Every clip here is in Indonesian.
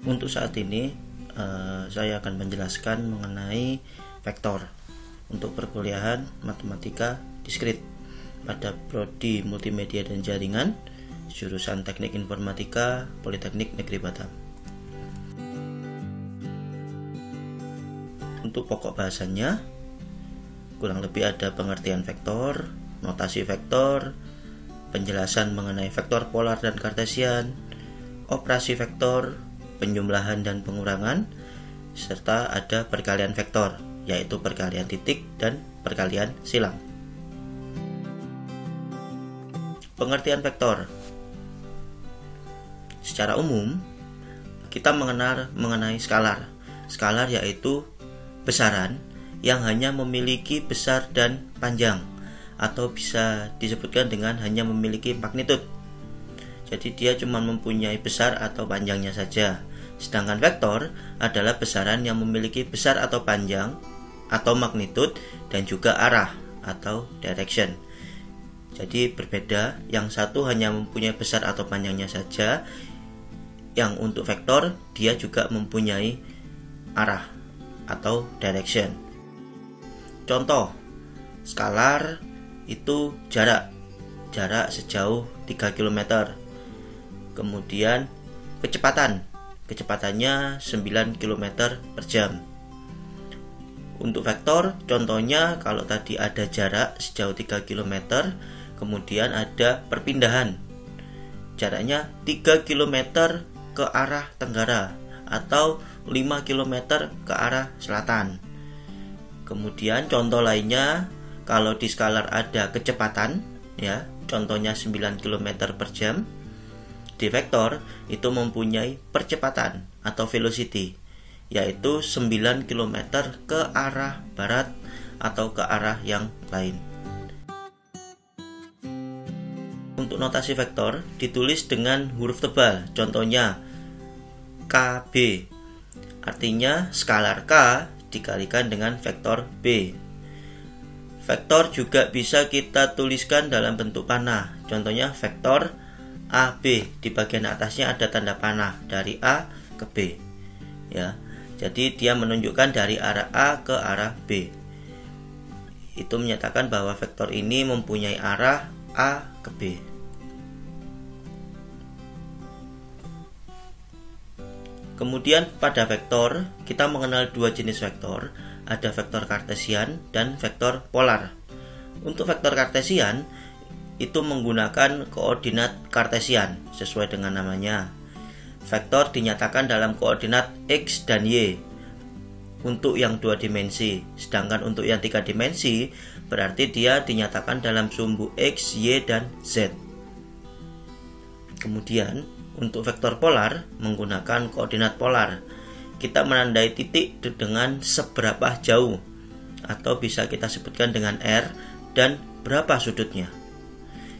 Untuk saat ini saya akan menjelaskan mengenai vektor untuk perkuliahan matematika diskrit pada prodi multimedia dan jaringan jurusan Teknik Informatika Politeknik Negeri Batam. Untuk pokok bahasannya kurang lebih ada pengertian vektor, notasi vektor, penjelasan mengenai vektor polar dan kartesian, operasi vektor, penjumlahan dan pengurangan, serta ada perkalian vektor, yaitu perkalian titik dan perkalian silang. Pengertian vektor. Secara umum, kita mengenal mengenai skalar. Skalar yaitu besaran yang hanya memiliki besar dan panjang, atau bisa disebutkan dengan hanya memiliki magnitud. Jadi dia cuma mempunyai besar atau panjangnya saja. Sedangkan vektor adalah besaran yang memiliki besar atau panjang atau magnitud dan juga arah atau direction. Jadi berbeda, yang satu hanya mempunyai besar atau panjangnya saja, yang untuk vektor dia juga mempunyai arah atau direction. Contoh, skalar itu jarak sejauh 3 km. Kemudian kecepatannya 9 km per jam. Untuk vektor, contohnya kalau tadi ada jarak sejauh 3 km, kemudian ada perpindahan. Jaraknya 3 km ke arah tenggara atau 5 km ke arah selatan. Kemudian contoh lainnya, kalau di skalar ada kecepatan, ya, contohnya 9 km per jam. Di vektor itu mempunyai percepatan atau velocity, yaitu 9 km ke arah barat atau ke arah yang lain. Untuk notasi vektor ditulis dengan huruf tebal, contohnya KB. Artinya skalar K dikalikan dengan vektor B. Vektor juga bisa kita tuliskan dalam bentuk panah. Contohnya vektor AB, di bagian atasnya ada tanda panah dari A ke B. Ya. Jadi dia menunjukkan dari arah A ke arah B. Itu menyatakan bahwa vektor ini mempunyai arah A ke B. Kemudian pada vektor, kita mengenal dua jenis vektor, ada vektor kartesian dan vektor polar. Untuk vektor kartesian, itu menggunakan koordinat kartesian, sesuai dengan namanya. Vektor dinyatakan dalam koordinat X dan Y, untuk yang 2 dimensi. Sedangkan untuk yang 3 dimensi, berarti dia dinyatakan dalam sumbu X, Y, dan Z. Kemudian, untuk vektor polar menggunakan koordinat polar. Kita menandai titik dengan seberapa jauh, atau bisa kita sebutkan dengan R, dan berapa sudutnya.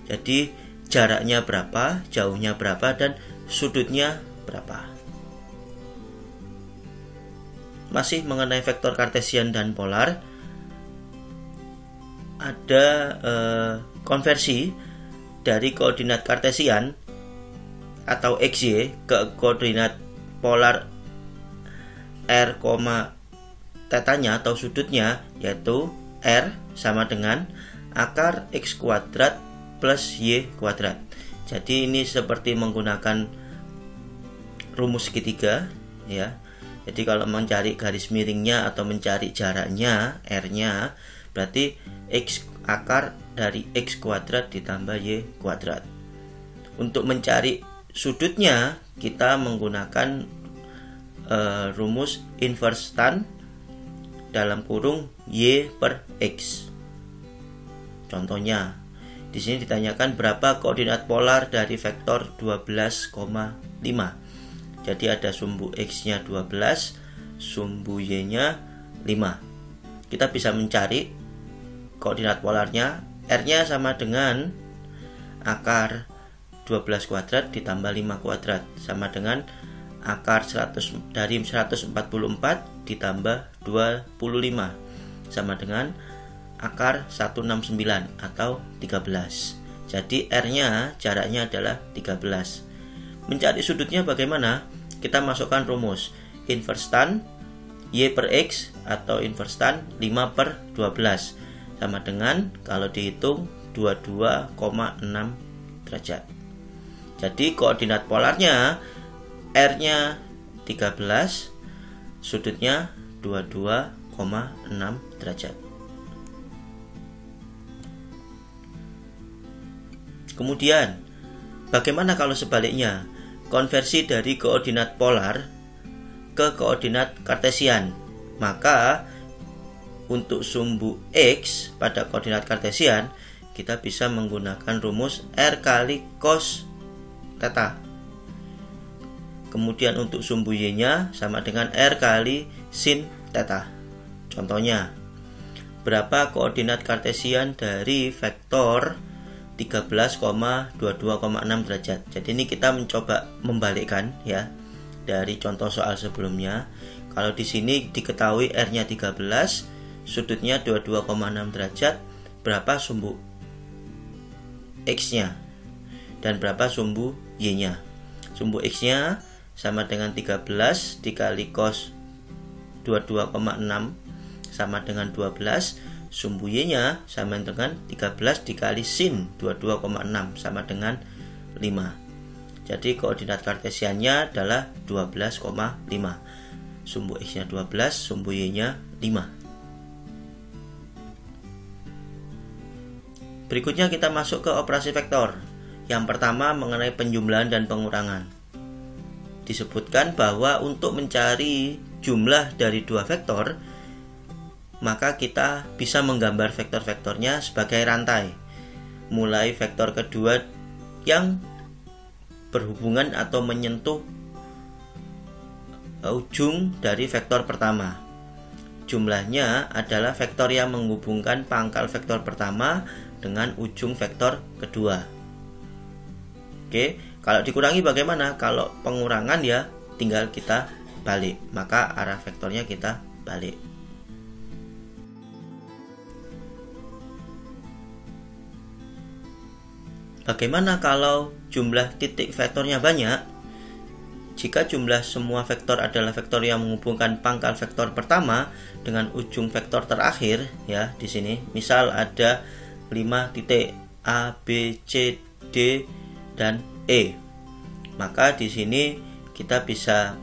Jadi jaraknya berapa, jauhnya berapa, dan sudutnya berapa. Masih mengenai vektor kartesian dan polar, ada konversi dari koordinat kartesian atau XY ke koordinat polar R, tetanya atau sudutnya, yaitu R sama dengan akar X kuadrat plus Y kuadrat. Jadi ini seperti menggunakan rumus segitiga, ya. Jadi kalau mencari garis miringnya atau mencari jaraknya, R-nya, berarti X akar dari X kuadrat ditambah Y kuadrat. Untuk mencari sudutnya, kita menggunakan rumus inverse tan dalam kurung Y per X. Contohnya, di sini ditanyakan berapa koordinat polar dari vektor 12,5. Jadi ada sumbu X-nya 12, sumbu Y-nya 5. Kita bisa mencari koordinat polarnya. R-nya sama dengan akar 12 kuadrat ditambah 5 kuadrat, sama dengan akar 100 dari 144 ditambah 25, sama dengan akar 169 atau 13. Jadi R-nya jaraknya adalah 13. Mencari sudutnya bagaimana? kita masukkan rumus inverse tan Y per X atau inverse tan 5 per 12 sama dengan kalau dihitung 22,6 derajat. Jadi koordinat polarnya R-nya 13, sudutnya 22,6 derajat. Kemudian, bagaimana kalau sebaliknya? Konversi dari koordinat polar ke koordinat kartesian. Maka untuk sumbu X pada koordinat kartesian, kita bisa menggunakan rumus R kali cos theta. Kemudian untuk sumbu Y-nya sama dengan R kali sin theta. Contohnya, berapa koordinat kartesian dari vektor 13,22,6 derajat. Jadi ini kita mencoba membalikkan ya dari contoh soal sebelumnya. Kalau di sini diketahui R-nya 13, sudutnya 22,6 derajat, berapa sumbu X-nya dan berapa sumbu Y-nya? Sumbu X-nya sama dengan 13 dikali cos 22,6 sama dengan 12. Sumbu Y-nya sama dengan 13 dikali sin 22,6 sama dengan 5. Jadi koordinat kartesiannya adalah 12,5. Sumbu X-nya 12, sumbu Y-nya 5. Berikutnya kita masuk ke operasi vektor. Yang pertama mengenai penjumlahan dan pengurangan. Disebutkan bahwa untuk mencari jumlah dari dua vektor, maka kita bisa menggambar vektor-vektornya sebagai rantai. Mulai vektor kedua yang berhubungan atau menyentuh ujung dari vektor pertama. Jumlahnya adalah vektor yang menghubungkan pangkal vektor pertama dengan ujung vektor kedua. Oke, kalau dikurangi bagaimana? Kalau pengurangan ya tinggal kita balik, maka arah vektornya kita balik. Bagaimana kalau jumlah titik vektornya banyak? Jika jumlah semua vektor adalah vektor yang menghubungkan pangkal vektor pertama dengan ujung vektor terakhir, ya di sini, misal ada 5 titik A, B, C, D, dan E. Maka di sini kita bisa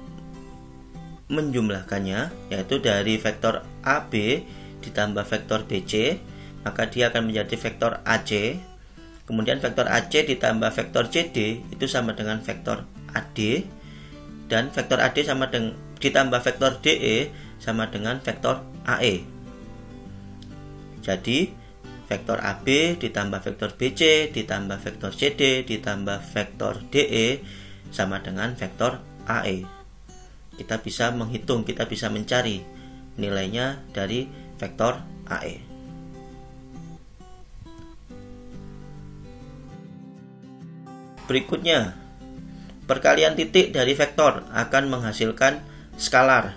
menjumlahkannya, yaitu dari vektor AB ditambah vektor BC, maka dia akan menjadi vektor AC. Kemudian vektor AC ditambah vektor CD itu sama dengan vektor AD, dan vektor AD sama dengan ditambah vektor DE sama dengan vektor AE. Jadi vektor AB ditambah vektor BC ditambah vektor CD ditambah vektor DE sama dengan vektor AE. Kita bisa menghitung, kita bisa mencari nilainya dari vektor AE. Berikutnya, perkalian titik dari vektor akan menghasilkan skalar.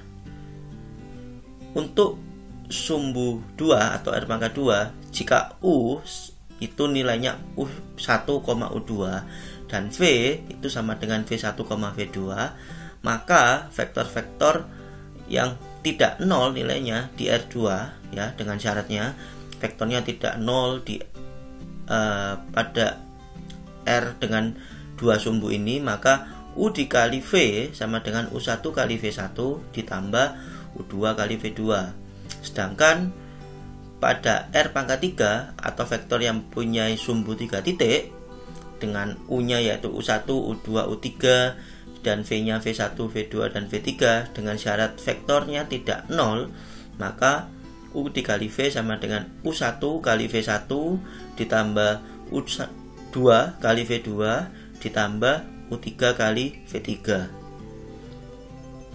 Untuk sumbu 2 atau R pangkat 2, jika U itu nilainya U1, U2 dan V itu sama dengan V1, V2, maka vektor-vektor yang tidak 0 nilainya di R2 ya, dengan syaratnya vektornya tidak 0 di pada R dengan dua sumbu ini, maka U dikali V sama dengan U1 kali V1 ditambah U2 kali V2. Sedangkan pada R pangkat 3 atau vektor yang punya sumbu 3 titik dengan U-nya yaitu U1, U2, U3 dan V-nya V1, V2 dan V3 dengan syarat vektornya tidak 0, maka U dikali V sama dengan U1 kali V1 ditambah U2 kali V2 ditambah U3 kali V3.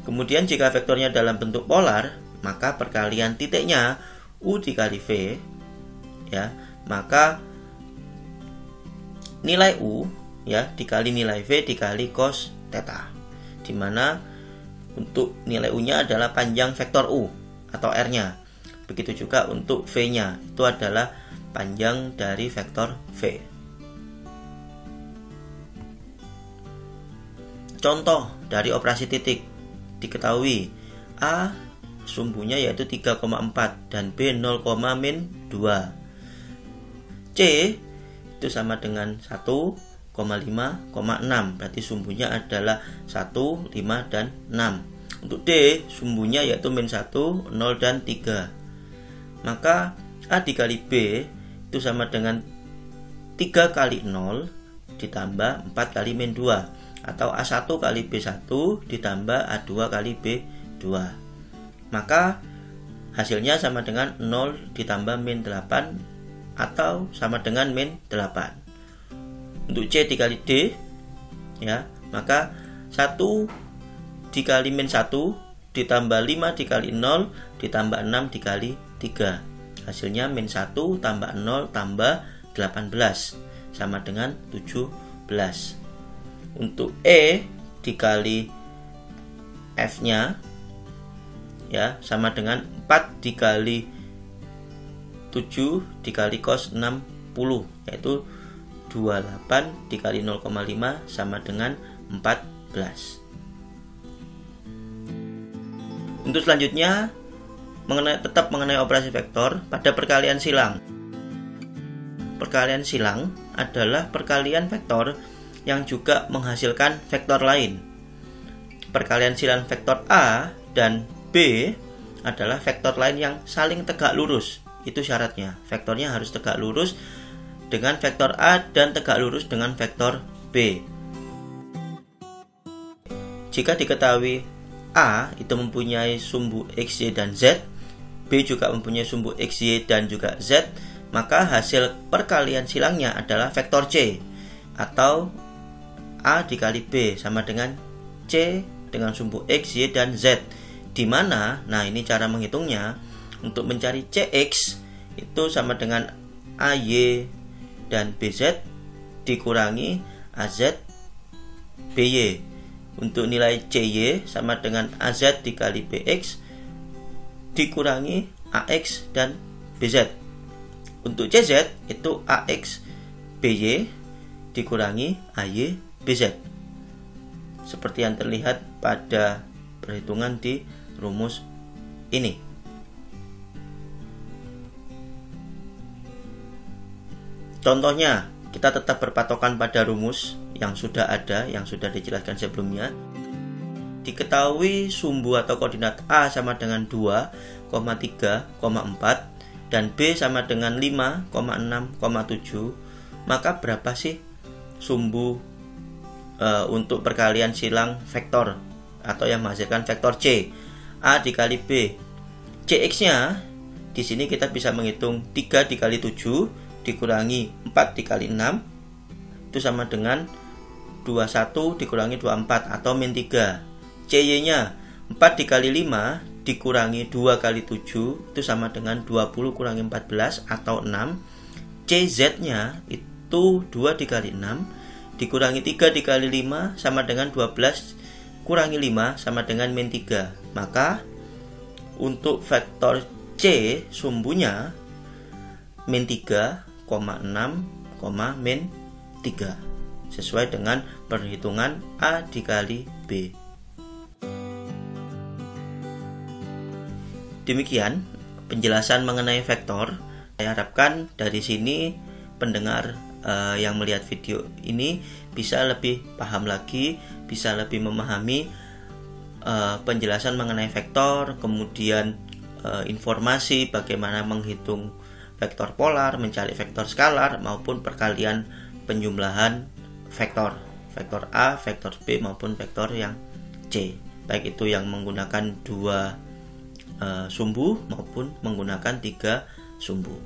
Kemudian jika vektornya dalam bentuk polar, maka perkalian titiknya U dikali V ya, maka nilai U ya dikali nilai V dikali cos theta, dimana untuk nilai U-nya adalah panjang vektor U atau R-nya. Begitu juga untuk V-nya, itu adalah panjang dari vektor V. Contoh dari operasi titik, diketahui A sumbunya yaitu 3,4 dan B 0,-2. C itu sama dengan 1,5,6, berarti sumbunya adalah 1, 5, dan 6. Untuk D sumbunya yaitu -1, 0, dan 3. Maka A dikali B itu sama dengan 3 kali 0 ditambah 4 kali -2, atau A1 kali B1 ditambah A2 kali B2. Maka hasilnya sama dengan 0 ditambah -8 atau sama dengan -8. Untuk C dikali D ya, maka 1 dikali -1 ditambah 5 dikali 0 ditambah 6 dikali 3. Hasilnya -1 tambah 0 tambah 18 sama dengan 17. Untuk E dikali F-nya ya sama dengan 4 dikali 7 dikali cos 60, yaitu 28 dikali 0,5 sama dengan 14. Untuk selanjutnya tetap mengenai operasi vektor pada perkalian silang. Perkalian silang adalah perkalian vektor yang juga menghasilkan vektor lain. Perkalian silang vektor A dan B adalah vektor lain yang saling tegak lurus. Itu syaratnya, vektornya harus tegak lurus dengan vektor A dan tegak lurus dengan vektor B. Jika diketahui A itu mempunyai sumbu X, Y, dan Z, B juga mempunyai sumbu X, Y, dan juga Z, maka hasil perkalian silangnya adalah vektor C, atau A dikali B sama dengan C dengan sumbu X, Y, dan Z. Di mana, nah ini cara menghitungnya, untuk mencari CX itu sama dengan AY dan BZ dikurangi AZ BY. Untuk nilai CY sama dengan AZ dikali BX dikurangi AX dan BZ. Untuk CZ itu AX BY dikurangi AY BZ. Seperti yang terlihat pada perhitungan di rumus ini. Contohnya, kita tetap berpatokan pada rumus yang sudah ada, yang sudah dijelaskan sebelumnya. Diketahui sumbu atau koordinat A sama dengan 2,3,4 dan B sama dengan 5,6,7, maka berapa sih sumbu untuk perkalian silang vektor atau yang menghasilkan vektor C? A dikali B. CX-nya di sini kita bisa menghitung 3 dikali 7 dikurangi 4 dikali 6 itu sama dengan 21 dikurangi 24 atau -3. CY-nya 4 dikali 5 dikurangi 2 kali 7 itu sama dengan 20 kurangi 14 atau 6. CZ-nya itu 2 dikali 6 dikurangi 3 dikali 5 sama dengan 12 kurangi 5 sama dengan -3. Maka untuk vektor C sumbunya -3,6, -3 sesuai dengan perhitungan A dikali B. Demikian penjelasan mengenai vektor. Saya harapkan dari sini pendengar yang melihat video ini bisa lebih paham lagi, bisa lebih memahami penjelasan mengenai vektor, kemudian informasi bagaimana menghitung vektor polar, mencari vektor skalar, maupun perkalian penjumlahan vektor A, vektor B, maupun vektor yang C, baik itu yang menggunakan 2 sumbu maupun menggunakan 3 sumbu.